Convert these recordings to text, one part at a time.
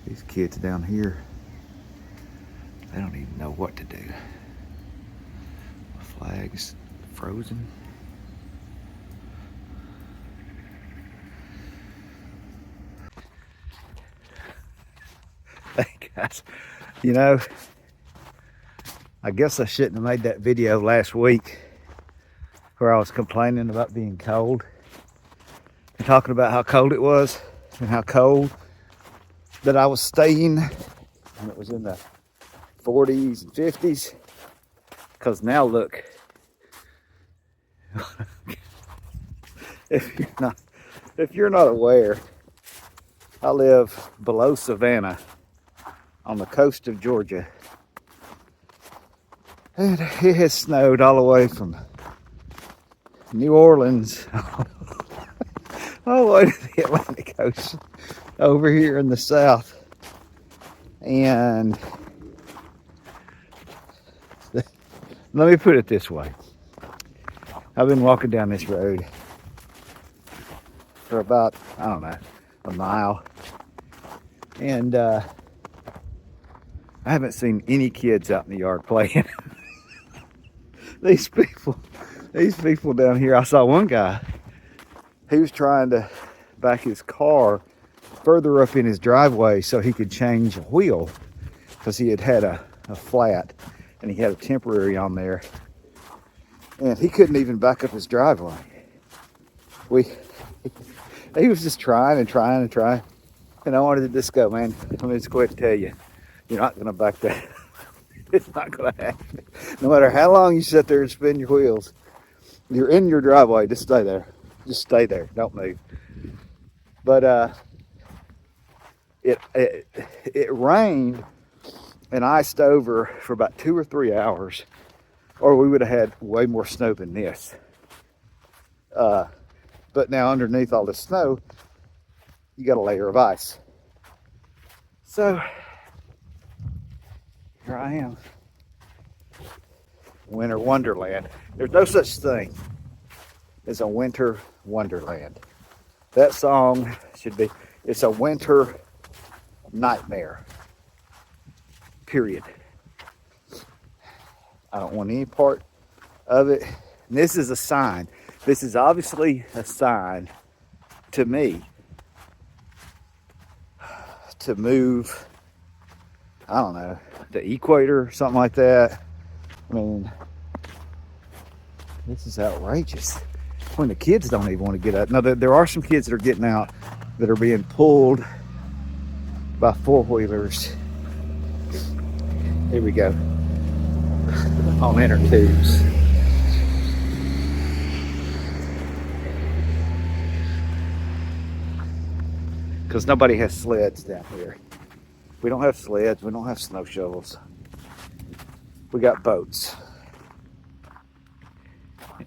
These kids down here, they don't even know what to do. The flag's frozen. Hey guys, you know, I guess I shouldn't have made that video last week where I was complaining about being cold and talking about how cold it was and how cold that I was staying, and it was in the 40s and 50s. Because now look, if you're not aware, I live below Savannah on the coast of Georgia, and it has snowed all the way from New Orleans all the way to the Atlantic Ocean over here in the south. And let me put it this way. I've been walking down this road for about, I don't know, a mile. And I haven't seen any kids out in the yard playing. These people down here, I saw one guy, he was trying to back his car further up in his driveway so he could change a wheel, because he had a flat and he had a temporary on there, and he couldn't even back up his driveway. He was just trying, and I wanted to just go, man, let me just go ahead and tell you, you're not going to back that. It's not going to happen. No matter how long you sit there and spin your wheels, you're in your driveway, just stay there. Just stay there, don't move. But it rained and iced over for about 2 or 3 hours, or we would have had way more snow than this. But now underneath all the snow, you got a layer of ice. So here I am, winter wonderland. There's no such thing as a winter wonderland. That song should be, it's a winter nightmare, period. I don't want any part of it. And this is a sign. This is obviously a sign to me to move, I don't know, the equator or something like that. I mean, this is outrageous. When the kids don't even want to get out. Now, there are some kids that are getting out that are being pulled by four-wheelers. Here we go. On inner tubes. Because nobody has sleds down here. We don't have sleds. We don't have snow shovels. We got boats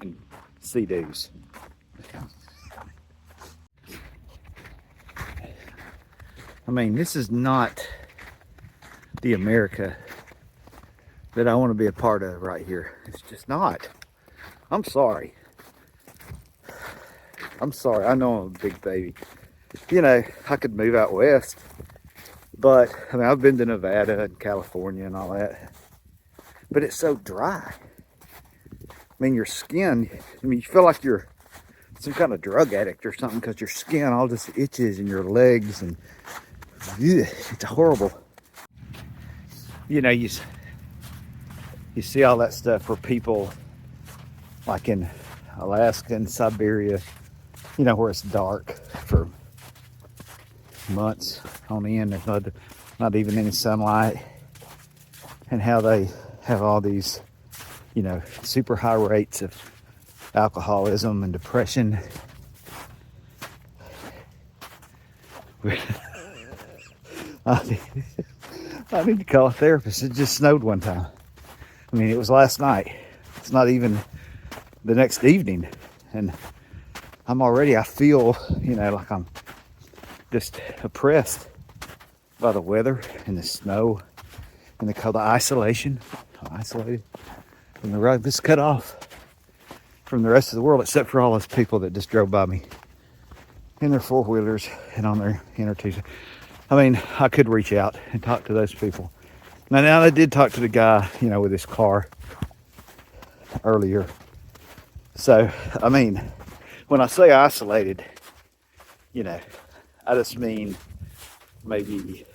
and sea-doos. I mean, this is not the America that I want to be a part of right here. It's just not. I'm sorry. I'm sorry. I know I'm a big baby. You know, I could move out west, but I mean, I've been to Nevada and California and all that, but it's so dry. I mean, your skin, I mean, you feel like you're some kind of drug addict or something, because your skin all just itches in your legs, and it's horrible. You know, you see all that stuff where people, like in Alaska and Siberia, you know, where it's dark for months on end, there's not even any sunlight, and how they have all these, you know, super high rates of alcoholism and depression. I need to call a therapist. It just snowed one time. I mean, it was last night. It's not even the next evening, and I feel, you know, like I'm just oppressed by the weather and the snow and the isolation. I'm isolated from the road, just cut off from the rest of the world, except for all those people that just drove by me in their four-wheelers and on their inner tubes. I mean, I could reach out and talk to those people. Now I did talk to the guy, with his car earlier. So, I mean, when I say isolated, I just mean maybe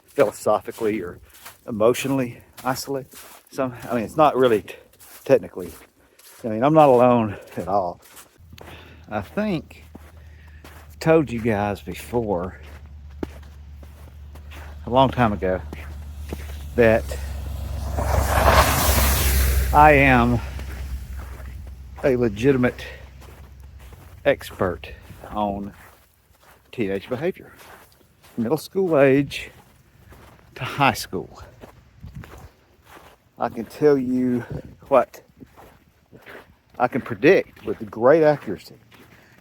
philosophically or emotionally isolated. It's not really technically. I'm not alone at all. I think I've told you guys before, a long time ago, that I am a legitimate expert on teenage behavior, middle school age to high school. I can tell you what I can predict with great accuracy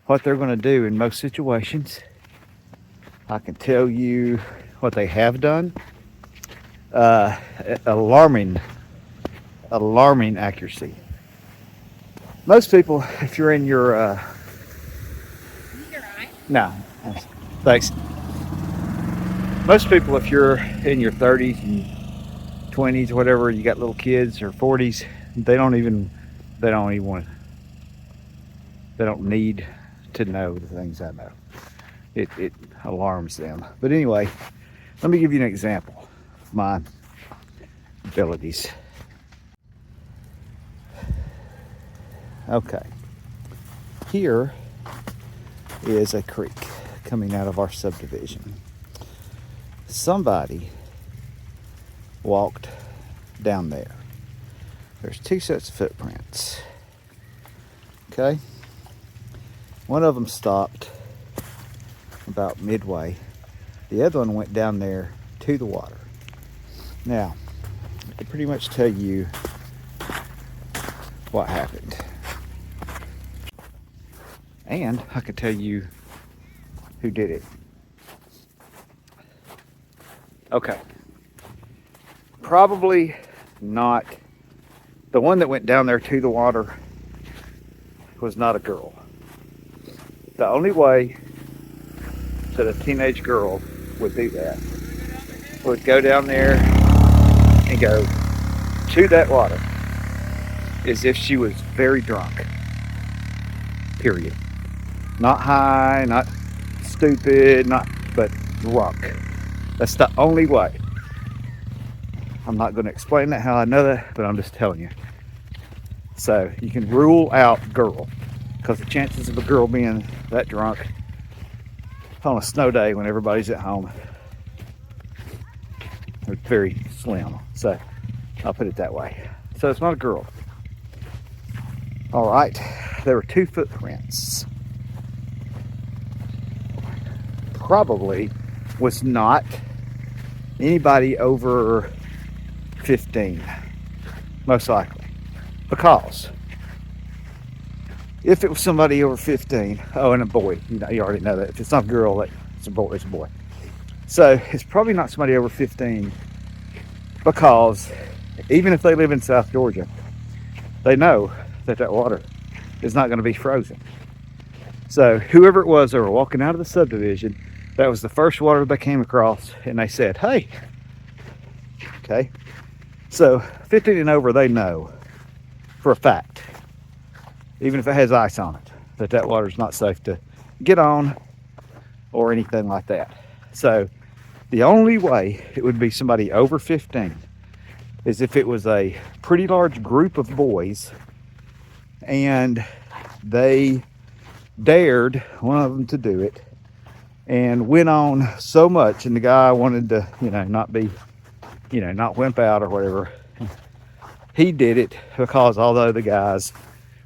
what they're going to do in most situations. I can tell you what they have done. Alarming accuracy. Most people, if you're in your no, thanks. Most people, if you're in your 30s and 20s, whatever, you got little kids or 40s, they don't need to know the things I know. It alarms them. But anyway, let me give you an example of my abilities. Okay. Here is a creek coming out of our subdivision. Somebody walked down there. There's 2 sets of footprints. Okay? One of them stopped about midway. The other one went down there to the water. Now, I can pretty much tell you what happened. And I can tell you who did it. Okay. Probably not. The one that went down there to the water was not a girl. The only way that a teenage girl would do that would go down there and go to that water is if she was very drunk. Period. Not high, not stupid, but drunk. That's the only way. I'm not going to explain that how I know that, but I'm just telling you. So you can rule out girl, because the chances of a girl being that drunk on a snow day when everybody's at home are very slim. So I'll put it that way. So it's not a girl. All right, there were 2 footprints. Probably was not anybody over 15, most likely. Because if it was somebody over 15, and a boy, you already know that. If it's not a girl, it's a boy, it's a boy. So it's probably not somebody over 15, because even if they live in South Georgia, they know that water is not going to be frozen. So whoever it was, they were walking out of the subdivision. That was the first water they came across, and they said, hey. Okay. So 15 and over, they know for a fact, even if it has ice on it, that water is not safe to get on or anything like that. So the only way it would be somebody over 15 is if it was a pretty large group of boys and they dared one of them to do it and went on so much, and the guy wanted to, not be, not wimp out or whatever. He did it because although the guys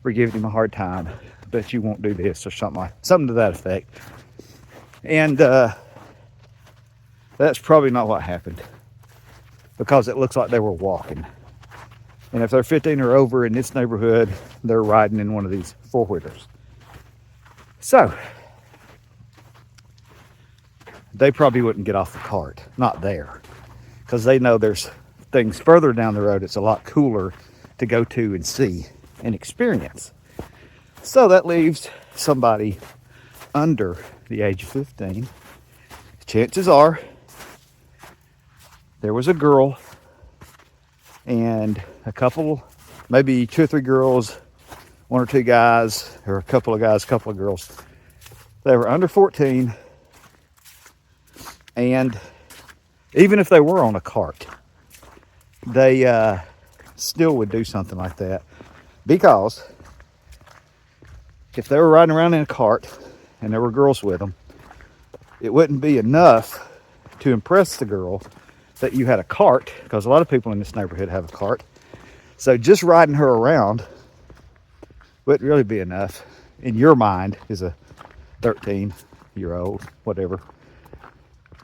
were giving him a hard time, but you won't do this or something to that effect. And that's probably not what happened, because it looks like they were walking. And if they're 15 or over in this neighborhood, they're riding in one of these 4-wheelers. So they probably wouldn't get off the cart, not there, because they know there's things further down the road it's a lot cooler to go to and see and experience. So that leaves somebody under the age of 15 chances are there was a girl and a couple, maybe 2 or 3 girls, 1 or 2 guys, or a couple of guys, a couple of girls. They were under 14, and even if they were on a cart, they still would do something like that, because if they were riding around in a cart and there were girls with them, it wouldn't be enough to impress the girl that you had a cart, because a lot of people in this neighborhood have a cart. So just riding her around wouldn't really be enough in your mind as a 13-year-old, whatever,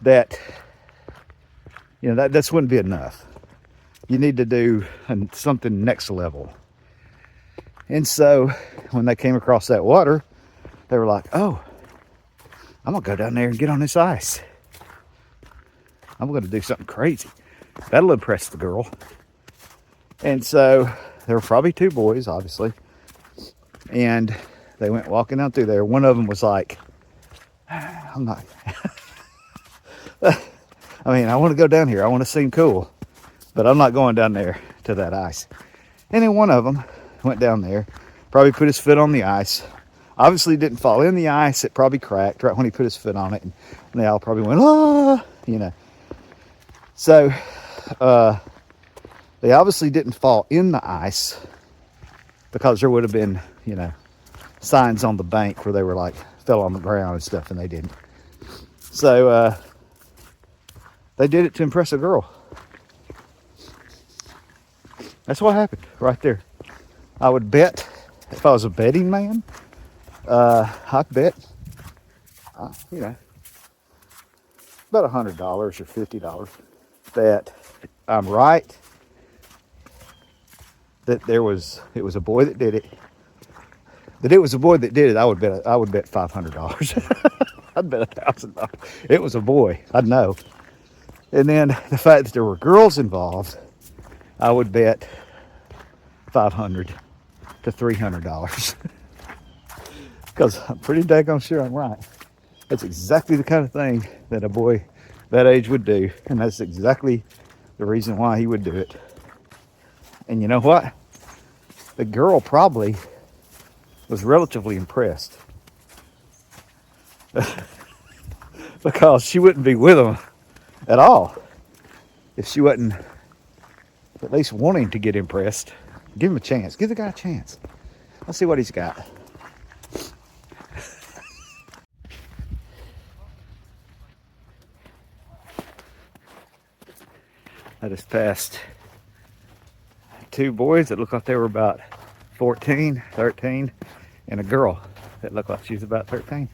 that, you know, that wouldn't be enough. You need to do something next level. And so when they came across that water, they were like, oh, I'm gonna go down there and get on this ice. I'm gonna do something crazy. That'll impress the girl. And so there were probably 2 boys, obviously, and they went walking down through there. One of them was like, I'm not, I mean, I want to go down here. I want to seem cool, but I'm not going down there to that ice. And then one of them went down there, probably put his foot on the ice. Obviously didn't fall in the ice. It probably cracked right when he put his foot on it. And they all probably went, ah, you know. So they obviously didn't fall in the ice, because there would have been, you know, signs on the bank where they were like, fell on the ground and stuff, and they didn't. So they did it to impress a girl. That's what happened right there. I would bet, if I was a betting man, I'd bet, you know, about $100 or $50 that I'm right, that it was a boy that did it. That it was a boy that did it, I would bet $500. I'd bet $1,000. It was a boy, I'd know. And then the fact that there were girls involved, I would bet $500 to $300. Because I'm pretty daggone sure I'm right. That's exactly the kind of thing that a boy that age would do. And that's exactly the reason why he would do it. And you know what? The girl probably was relatively impressed. Because she wouldn't be with him at all if she wasn't at least wanting to get impressed. Give him a chance. Give the guy a chance. Let's see what he's got. I just passed 2 boys that looked like they were about 14, 13, and a girl that looked like she was about 13.